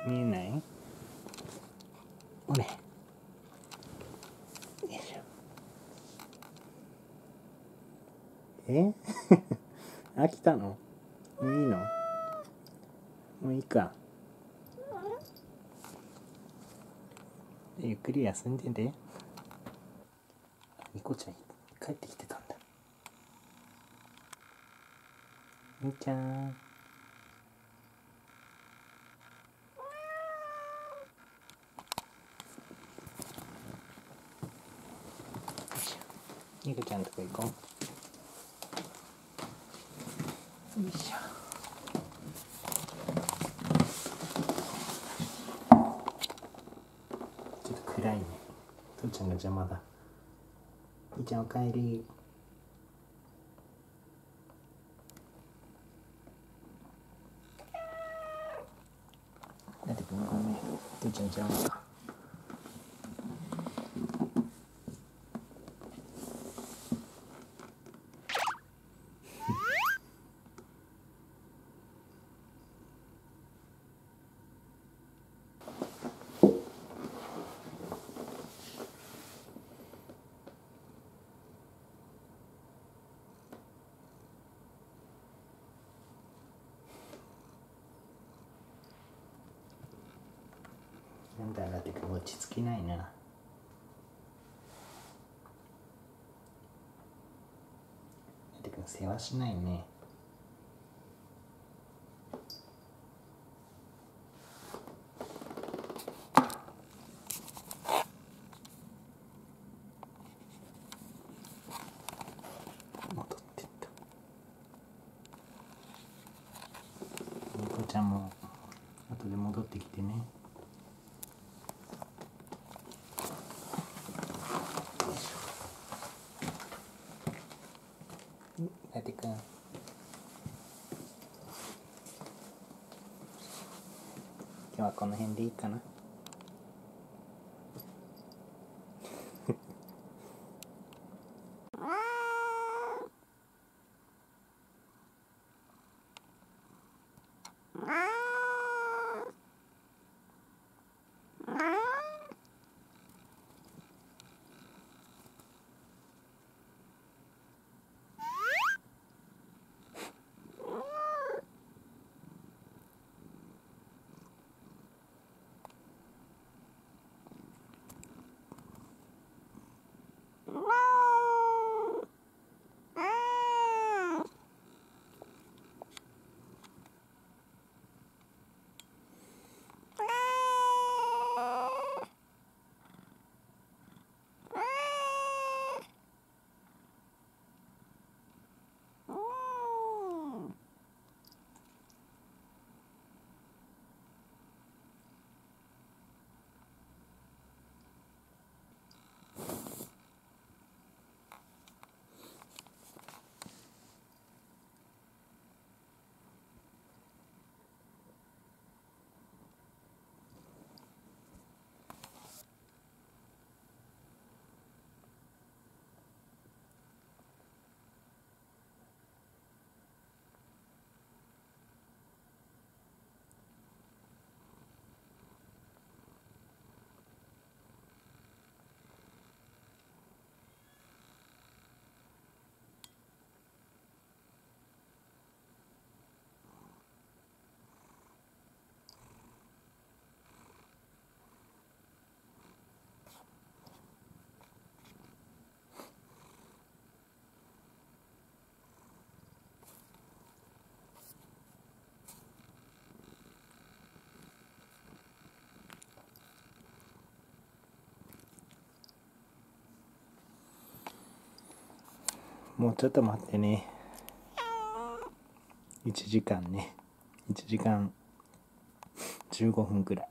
見えない？おね。よいしょ。飽きたの？もういいの？もういいか。ゆっくり休んでて。みこちゃん帰ってきてたんだ。みーちゃん。みこちゃんとこ行こう。よいしょ。ちょっと暗いね。父ちゃんが邪魔だ。みーちゃんおかえり。なってくんごめん。父ちゃん邪魔だ。なんだなってくん落ち着きないな。てか世話しないね。戻ってった。みこちゃんも後で戻ってきてね。なってくん。今日はこの辺でいいかな。もうちょっと待ってね。1時間ね。1時間15分くらい。